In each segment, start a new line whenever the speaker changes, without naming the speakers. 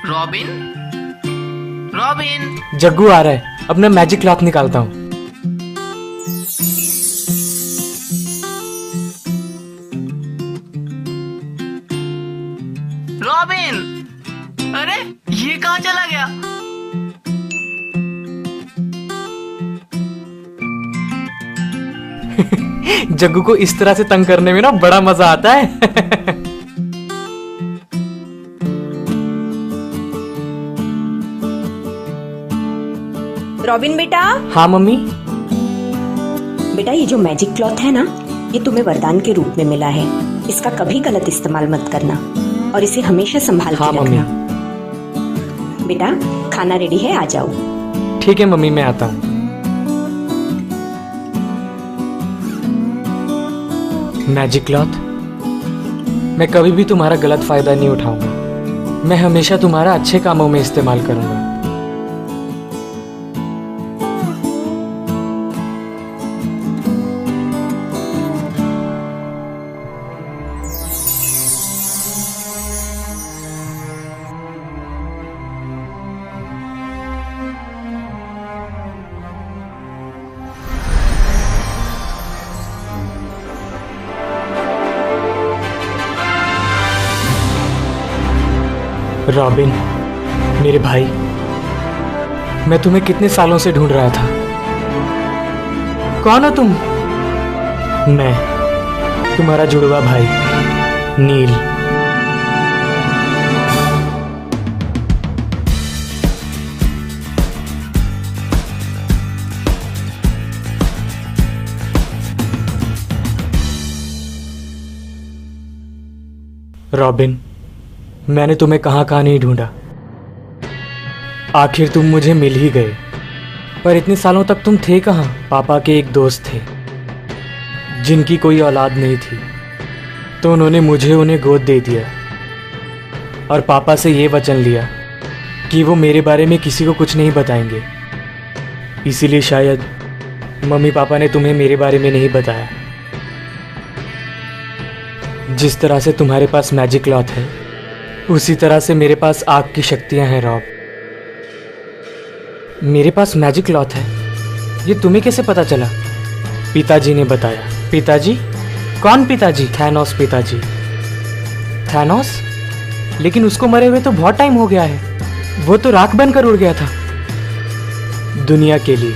Robin, robin.
Jaggu आ रहा है, अब मैं मैजिक क्लॉथ निकालता हूँ।
रॉबिन, अरे ये कहाँ चला गया?
जग्गू को इस तरह से तंग करने में ना बड़ा मजा आता है।
रॉबिन बेटा।
हाँ मम्मी।
बेटा ये जो मैजिक क्लॉथ है ना, ये तुम्हें वरदान के रूप में मिला है। इसका कभी गलत इस्तेमाल मत करना और इसे हमेशा संभाल के रखना। बेटा खाना रेडी है, आ जाओ।
ठीक है मम्मी, मैं आता हूँ। मैजिक क्लॉथ, मैं कभी भी तुम्हारा गलत फायदा नहीं उठाऊंगा। मैं हमेशा तुम्हारा अच्छे कामों में इस्तेमाल करूंगा। रॉबिन, मेरे भाई, मैं तुम्हें कितने सालों से ढूंढ रहा था। कौन हो तुम? मैं तुम्हारा जुड़वा भाई नील। रॉबिन, मैंने तुम्हें कहाँ कहाँ नहीं ढूंढा, आखिर तुम मुझे मिल ही गए। पर इतने सालों तक तुम थे कहाँ? पापा के एक दोस्त थे जिनकी कोई औलाद नहीं थी, तो उन्होंने मुझे उन्हें गोद दे दिया और पापा से ये वचन लिया कि वो मेरे बारे में किसी को कुछ नहीं बताएंगे। इसीलिए शायद मम्मी पापा ने तुम्हें मेरे बारे में नहीं बताया। जिस तरह से तुम्हारे पास मैजिक क्लॉथ है, उसी तरह से मेरे पास आग की शक्तियां हैं रॉब। मेरे पास मैजिक क्लॉथ है, ये तुम्हें कैसे पता चला? पिताजी ने बताया। पिताजी? कौन पिताजी? थैनोस पिताजी। थैनोस? लेकिन उसको मरे हुए तो बहुत टाइम हो गया है। वो तो राख बनकर उड़ गया था दुनिया के लिए,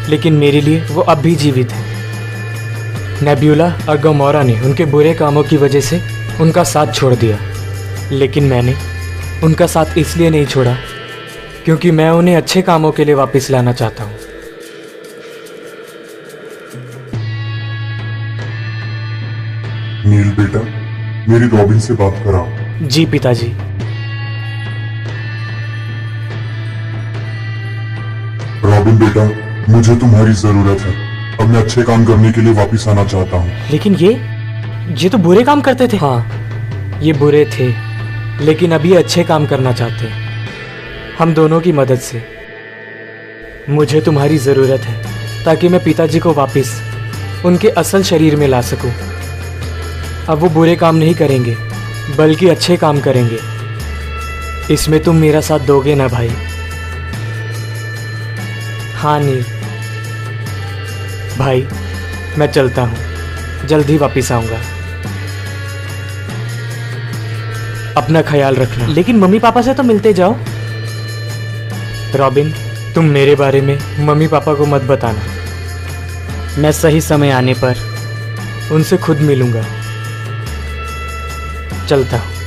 लेकिन मेरे लिए वो अब भी जीवित है। नेब्यूला और गमोरा ने उनके बुरे कामों की वजह से उनका साथ छोड़ दिया, लेकिन मैंने उनका साथ इसलिए नहीं छोड़ा क्योंकि मैं उन्हें अच्छे कामों के लिए वापस लाना चाहता हूँ।
नील बेटा, मेरी रॉबिन से बात कराओ।
जी पिताजी।
रॉबिन बेटा, मुझे तुम्हारी जरूरत है। अब मैं अच्छे काम करने के लिए वापस आना चाहता हूँ।
लेकिन ये तो बुरे काम करते थे। हाँ, ये बुरे थे, लेकिन अभी अच्छे काम करना चाहते हैं। हम दोनों की मदद से। मुझे तुम्हारी ज़रूरत है ताकि मैं पिताजी को वापस उनके असल शरीर में ला सकूं। अब वो बुरे काम नहीं करेंगे, बल्कि अच्छे काम करेंगे। इसमें तुम मेरा साथ दोगे ना भाई? हाँ नील भाई, मैं चलता हूँ, जल्द ही वापस आऊँगा। अपना ख्याल रखना। लेकिन मम्मी पापा से तो मिलते जाओ। रॉबिन, तुम मेरे बारे में मम्मी पापा को मत बताना। मैं सही समय आने पर उनसे खुद मिलूंगा। चलता हूँ।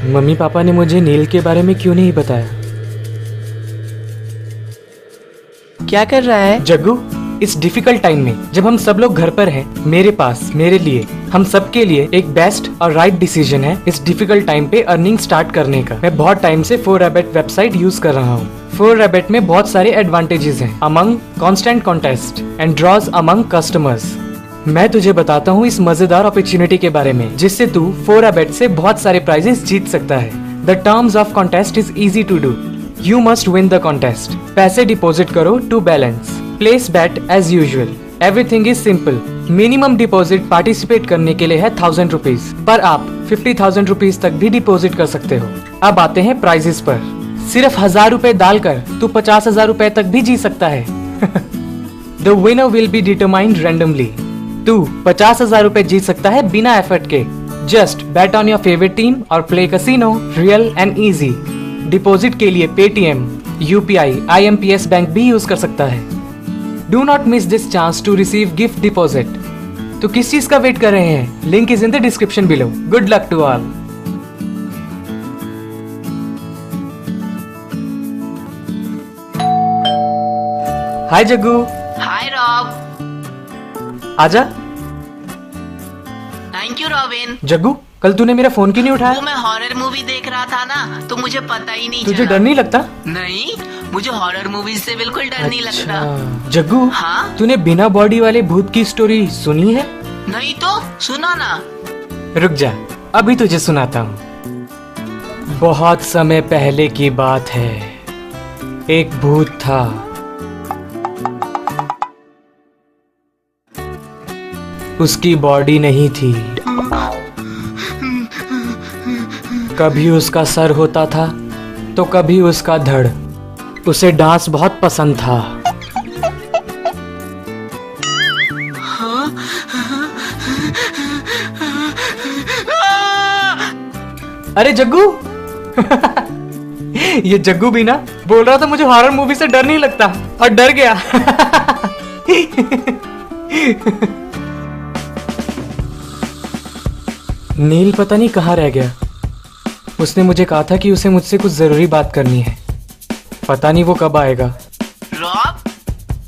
मम्मी पापा ने मुझे नील के बारे में क्यों नहीं बताया?
क्या कर रहा है?
जग्गू, इस डिफिकल्ट टाइम में जब हम सब लोग घर पर हैं, मेरे पास मेरे लिए, हम सबके लिए एक बेस्ट और राइट डिसीजन है इस डिफिकल्ट टाइम पे अर्निंग स्टार्ट करने का। मैं बहुत टाइम से 4rabbit वेबसाइट यूज कर रहा हूँ। 4rabbit में बहुत सारे एडवांटेजेस हैं among constant contest and draws among customers. मैं तुझे बताता हूँ इस मजेदार अपॉर्चुनिटी के बारे में जिससे तू 4rabbit से बहुत सारे प्राइजेस जीत सकता है। The terms of contest is easy to do. You must win the contest. पैसे डिपॉजिट करो to balance. Place bet as usual. Everything is simple. Minimum deposit participate करने के लिए है 1000 रुपीज, पर आप 50,000 रुपीज तक भी डिपॉजिट कर सकते हो। अब आते हैं प्राइजेस पर। सिर्फ 1000 रुपए डालकर तू 50,000 रुपए तक भी जीत सकता है। The winner will be determined randomly. तू 50,000 रुपए जीत सकता है बिना एफर्ट के। Just bet on your favourite team और play casino, real and easy. Deposit के लिए पेटीएम, यूपीआई, IMPS बैंक भी यूज कर सकता है। Do not miss this chance to receive gift deposit. तो किस चीज का वेट कर रहे हैं? Link is in the description below. Good luck to all. Hi Jaggu.
Hi Rob.
आजा।
Thank you Robin.
जग्गू, कल तूने मेरा फोन क्यों नहीं
वो
उठाया?
मैं हॉरर मूवी देख रहा था ना, तो मुझे पता ही नहीं
तुझे
चला।
डर नहीं लगता?
नहीं, मुझे हॉरर मूवीज से बिल्कुल डर नहीं लगता।
जग्गू,
हाँ?
तूने बिना बॉडी वाले भूत की स्टोरी सुनी है?
नहीं तो सुना ना।
रुक जा, अभी तुझे सुनाता हूँ। बहुत समय पहले की बात है। एक भूत था। उसकी बॉडी नहीं थी। कभी उसका सर होता था तो कभी उसका धड़। उसे डांस बहुत पसंद था। अरे जग्गू। ये जग्गू भी ना बोल रहा था मुझे हॉरर मूवी से डर नहीं लगता, और डर गया। नील पता नहीं कहाँ रह गया। उसने मुझे कहा था कि उसे मुझसे कुछ जरूरी बात करनी है। पता नहीं वो कब आएगा।
Rob,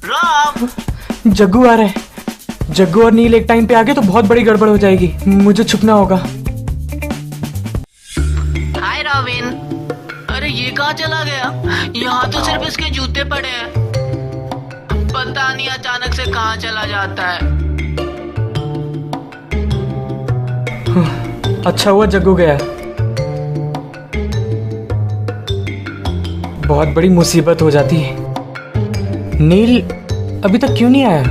Rob.
जग्गू आ रहा है। जग्गू और नील एक टाइम पे आ गए तो बहुत बड़ी गड़बड़ हो जाएगी। मुझे छुपना होगा।
हाय रॉबिन। अरे ये कहाँ चला गया? यहाँ तो सिर्फ इसके जूते पड़े हैं। पता नहीं अचानक से कहाँ चला जाता है।
अच्छा हुआ जग्गू गया। बहुत बड़ी मुसीबत हो जाती है। नील अभी तक क्यों नहीं आया?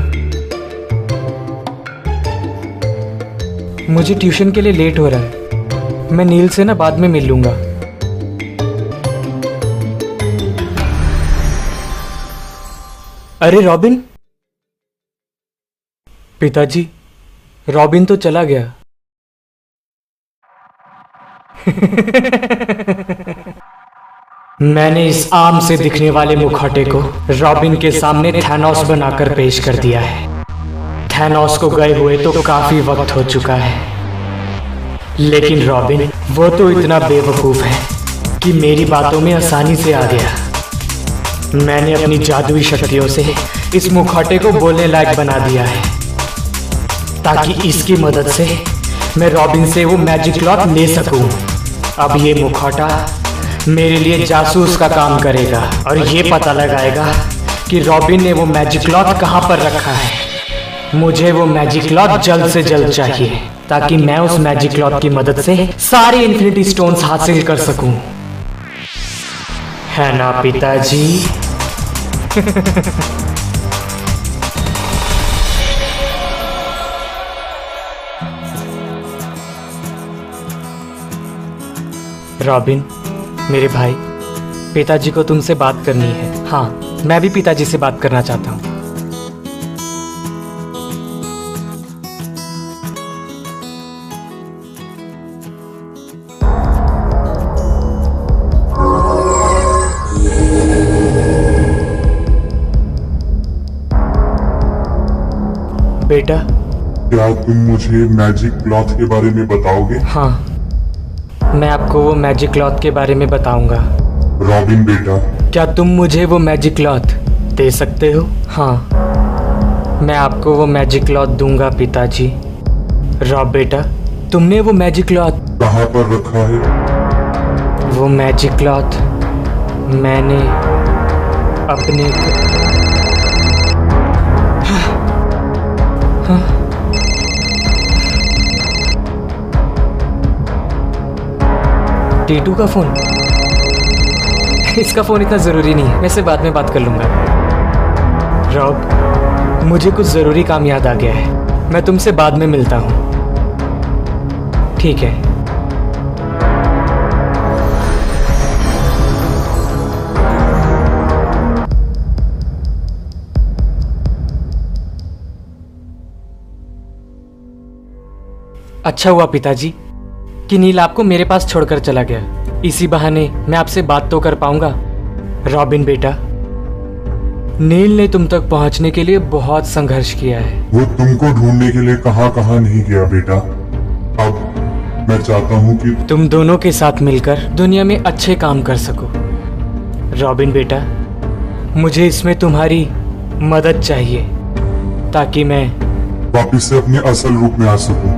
मुझे ट्यूशन के लिए लेट हो रहा है। मैं नील से ना बाद में मिल लूंगा। अरे रॉबिन। पिताजी, रॉबिन तो चला गया। मैंने इस आम से दिखने वाले मुखौटे को रॉबिन के सामने थैनोस बनाकर पेश कर दिया है। थैनोस को गए हुए तो काफी वक्त हो चुका है, लेकिन रॉबिन वो तो इतना बेवकूफ है कि मेरी बातों में आसानी से आ गया। मैंने अपनी जादुई शक्तियों से इस मुखौटे को बोलने लायक बना दिया है, ताकि इसकी मदद से मैं रॉबिन से वो मैजिक क्लॉथ ले सकूं। अब ये मुखौटा मेरे लिए जासूस का काम करेगा और ये पता लगाएगा कि रॉबिन ने वो मैजिक क्लॉथ कहाँ पर रखा है। मुझे वो मैजिक क्लॉथ जल्द से जल्द चाहिए, ताकि मैं उस मैजिक क्लॉथ की मदद से सारे इन्फिनिटी स्टोन्स हासिल कर सकूं। है ना पिताजी? रॉबिन, मेरे भाई, पिताजी को तुमसे बात करनी है। हाँ, मैं भी पिताजी से बात करना चाहता हूँ। बेटा।
क्या तुम मुझे मैजिक क्लॉथ के बारे में बताओगे?
हाँ, मैं आपको वो मैजिक क्लॉथ के बारे में बताऊंगा।
रॉबिन बेटा,
क्या तुम मुझे वो मैजिक क्लॉथ दे सकते हो? हाँ, मैं आपको वो मैजिक क्लॉथ दूंगा पिताजी। रॉब बेटा, तुमने वो मैजिक क्लॉथ
कहाँ पर रखा है?
वो मैजिक क्लॉथ मैंने अपने टीटू का फोन। इसका फोन इतना जरूरी नहीं है, मैं इससे बाद में बात कर लूंगा। रॉब, मुझे कुछ जरूरी काम याद आ गया है, मैं तुमसे बाद में मिलता हूँ। ठीक है। अच्छा हुआ पिताजी कि नील आपको मेरे पास छोड़कर चला गया। इसी बहाने मैं आपसे बात तो कर पाऊंगा। रॉबिन बेटा, नील ने तुम तक पहुंचने के लिए बहुत संघर्ष किया है।
वो तुमको ढूंढने के लिए कहाँ कहाँ नहीं गया बेटा। अब मैं चाहता हूँ कि
तुम दोनों के साथ मिलकर दुनिया में अच्छे काम कर सको। रॉबिन बेटा, मुझे इसमें तुम्हारी मदद चाहिए ताकि मैं
वापस से अपने असल रूप में आ सकूं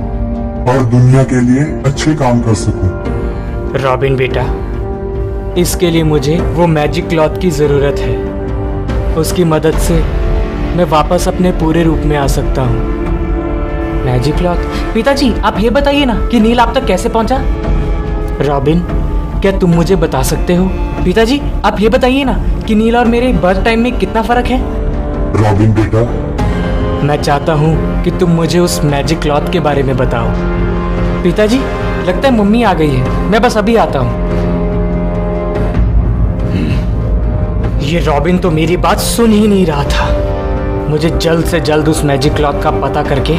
और दुनिया के लिए अच्छे काम कर सकूं।
रॉबिन बेटा, इसके लिए मुझे वो मैजिक क्लॉथ की ज़रूरत है। उसकी मदद से मैं वापस अपने पूरे रूप में आ सकता हूँ। Magic cloth? पिताजी, आप ये बताइए ना कि नील आप तक कैसे पहुंचा? रॉबिन, क्या तुम मुझे बता सकते हो? पिताजी, आप ये बताइए ना कि नील और मेरे बर्थ टाइम में कितना फ़र्क है?
रॉबिन बेटा,
मैं चाहता हूँ कि तुम मुझे उस मैजिक क्लॉथ के बारे में बताओ। पिताजी, लगता है मम्मी आ गई है, मैं बस अभी आता हूँ। ये रॉबिन तो मेरी बात सुन ही नहीं रहा था। मुझे जल्द से जल्द उस मैजिक क्लॉथ का पता करके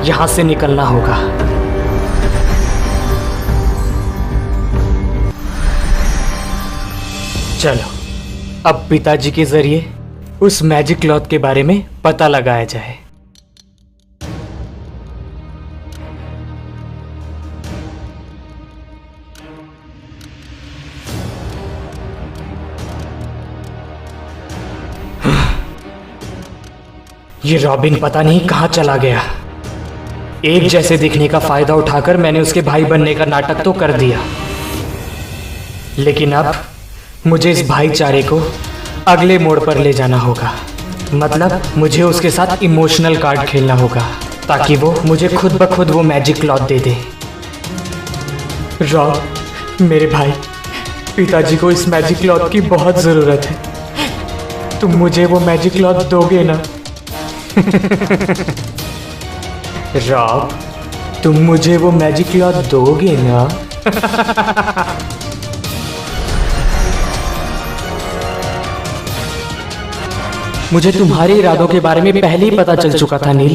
यहाँ से निकलना होगा। चलो, अब पिताजी के जरिए उस मैजिक क्लॉथ के बारे में पता लगाया जाए। ये रॉबिन पता नहीं कहां चला गया। एक जैसे दिखने का फायदा उठाकर मैंने उसके भाई बनने का नाटक तो कर दिया, लेकिन अब मुझे इस भाईचारे को अगले मोड़ पर ले जाना होगा। मतलब मुझे उसके साथ इमोशनल कार्ड खेलना होगा ताकि वो मुझे खुद ब खुद वो मैजिक क्लॉथ दे दे। रॉब, मेरे भाई, पिताजी को इस मैजिक क्लॉथ की बहुत ज़रूरत है। तुम मुझे वो मैजिक क्लॉथ दोगे ना? रॉब, तुम मुझे वो मैजिक क्लॉथ दोगे ना? मुझे तुम्हारे इरादों के बारे में पहले ही पता चल चुका था नील।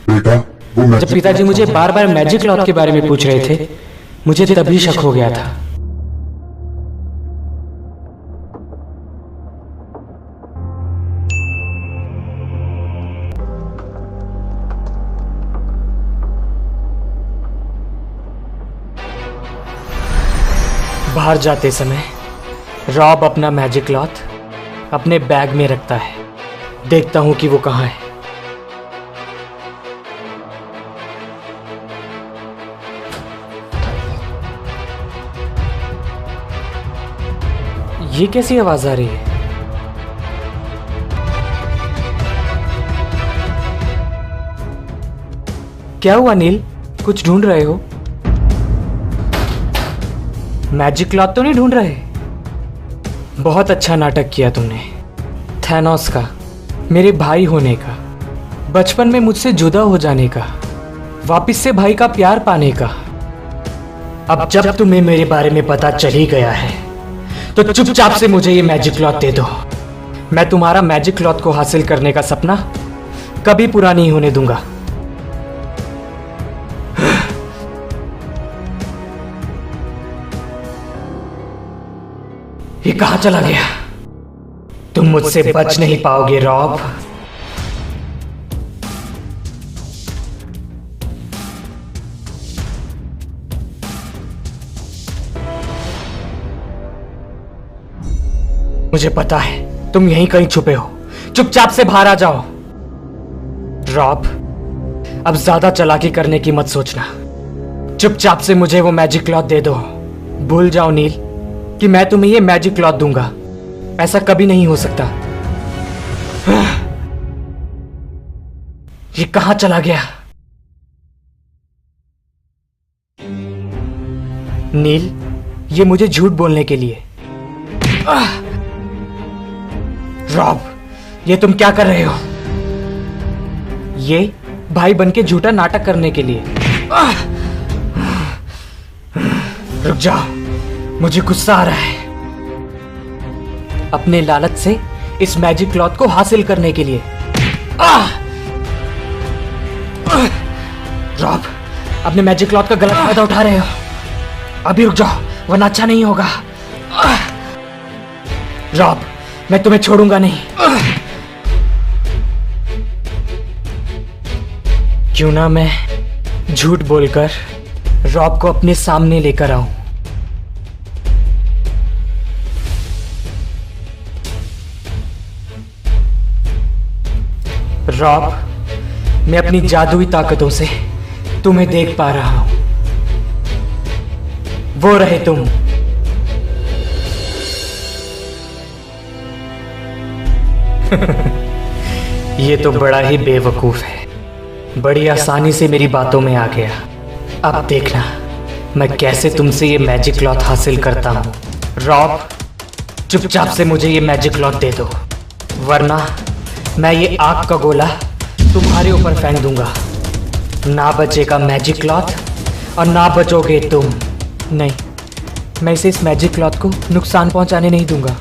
बेटा, वो
जब
मैजिक
पिताजी मुझे बार बार मैजिक क्लॉथ के बारे में पूछ रहे थे, मुझे तभी शक हो गया था। बाहर जाते समय रॉब अपना मैजिक क्लॉथ अपने बैग में रखता है। देखता हूं कि वो कहां है। ये कैसी आवाज आ रही है? क्या हुआ नील, कुछ ढूंढ रहे हो? मैजिक क्लॉथ तो नहीं ढूंढ रहे? बहुत अच्छा नाटक किया तुमने। थैनोस का, मेरे भाई होने का, बचपन में मुझसे जुदा हो जाने का, वापस से भाई का प्यार पाने का। अब जब तुम्हें मेरे बारे में पता चल ही गया है तो चुपचाप से मुझे ये मैजिक क्लॉथ दे दो। मैं तुम्हारा मैजिक क्लॉथ को हासिल करने का सपना कभी पूरा नहीं होने दूंगा। ये कहां चला गया? तुम मुझसे बच नहीं पाओगे रॉब। मुझे पता है तुम यहीं कहीं छुपे हो। चुपचाप से बाहर आ जाओ। रॉब, अब ज्यादा चालाकी करने की मत सोचना। चुपचाप से मुझे वो मैजिक क्लॉथ दे दो। भूल जाओ नील कि मैं तुम्हें ये मैजिक क्लॉथ दूंगा। ऐसा कभी नहीं हो सकता। ये कहां चला गया? नील, ये मुझे झूठ बोलने के लिए। रॉब, ये तुम क्या कर रहे हो? ये भाई बन के झूठा नाटक करने के लिए। रुक जाओ, मुझे गुस्सा आ रहा है। अपने लालच से इस मैजिक क्लॉथ को हासिल करने के लिए। रॉब, अपने मैजिक क्लॉथ का गलत फायदा उठा रहे हो। अभी रुक जाओ वरना अच्छा नहीं होगा। रॉब, मैं तुम्हें छोड़ूंगा नहीं। क्यों ना मैं झूठ बोलकर रॉब को अपने सामने लेकर आऊं। रॉब, मैं अपनी जादुई ताकतों से तुम्हें देख पा रहा हूं। वो रहे तुम। ये तो बड़ा ही बेवकूफ है। बड़ी आसानी से मेरी बातों में आ गया। अब देखना मैं कैसे तुमसे ये मैजिक क्लॉथ हासिल करता हूं। रॉब, चुपचाप से मुझे ये मैजिक क्लॉथ दे दो, वरना मैं ये आग का गोला तुम्हारे ऊपर फेंक दूंगा। ना बचेगा मैजिक क्लॉथ और ना बचोगे तुम। नहीं, मैं इसे इस मैजिक क्लॉथ को नुकसान पहुंचाने नहीं दूंगा।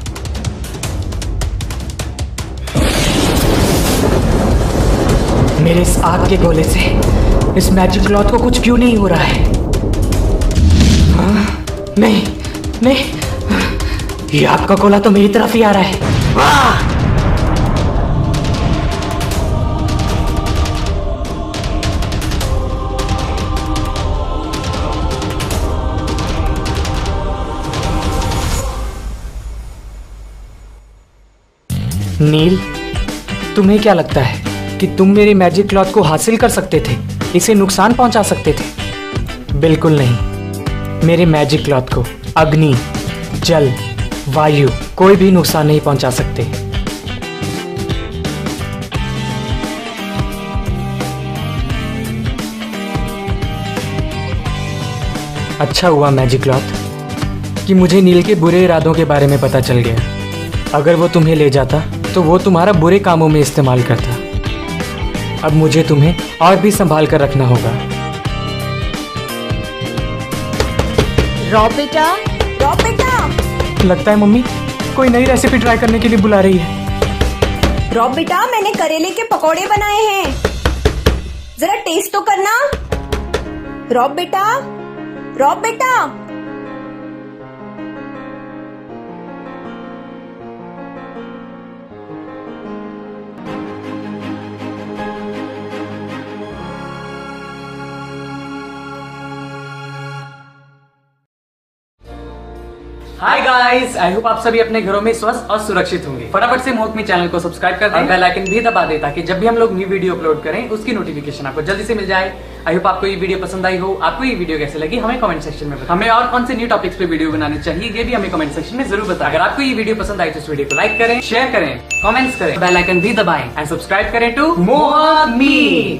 मेरे इस आग के गोले से इस मैजिक क्लॉथ को कुछ क्यों नहीं हो रहा है? नहीं नहीं, ये आग का गोला तो मेरी तरफ ही आ रहा है। नील, तुम्हें क्या लगता है कि तुम मेरे मैजिक क्लॉथ को हासिल कर सकते थे, इसे नुकसान पहुंचा सकते थे? बिल्कुल नहीं। मेरे मैजिक क्लॉथ को अग्नि, जल, वायु कोई भी नुकसान नहीं पहुंचा सकते। अच्छा हुआ मैजिक क्लॉथ कि मुझे नील के बुरे इरादों के बारे में पता चल गया। अगर वो तुम्हें ले जाता तो वो तुम्हारा बुरे कामों में इस्तेमाल करता। अब मुझे तुम्हें और भी संभाल कर रखना होगा।
रॉब बेटा, रॉब बेटा।
लगता है मम्मी कोई नई रेसिपी ट्राई करने के लिए बुला रही है।
रॉब बेटा, मैंने करेले के पकौड़े बनाए हैं, जरा टेस्ट तो करना। रॉब बेटा, रॉब बेटा।
हाय गाइस, आई होप आप सभी अपने घरों में स्वस्थ और सुरक्षित होंगे। फटाफट से मोहक मी चैनल को सब्सक्राइब कर दें और बेल आइकन भी दबा दें ताकि जब भी हम लोग न्यू वीडियो अपलोड करें उसकी नोटिफिकेशन आपको जल्दी से मिल जाए। आई होप आपको ये वीडियो पसंद आई हो। आपको ये वीडियो कैसे लगी हमें कमेंट सेक्शन में बताएं। हमें और कौन से न्यू टॉपिक्स पे वीडियो बनानी चाहिए ये भी हमें कमेंट सेक्शन में जरूर बताएं। अगर आपको ये वीडियो पसंद आई तो इस वीडियो को लाइक करें, शेयर करें, कमेंट्स करें, बेल आइकन भी दबाएं एंड सब्सक्राइब करें टू मोहक मी।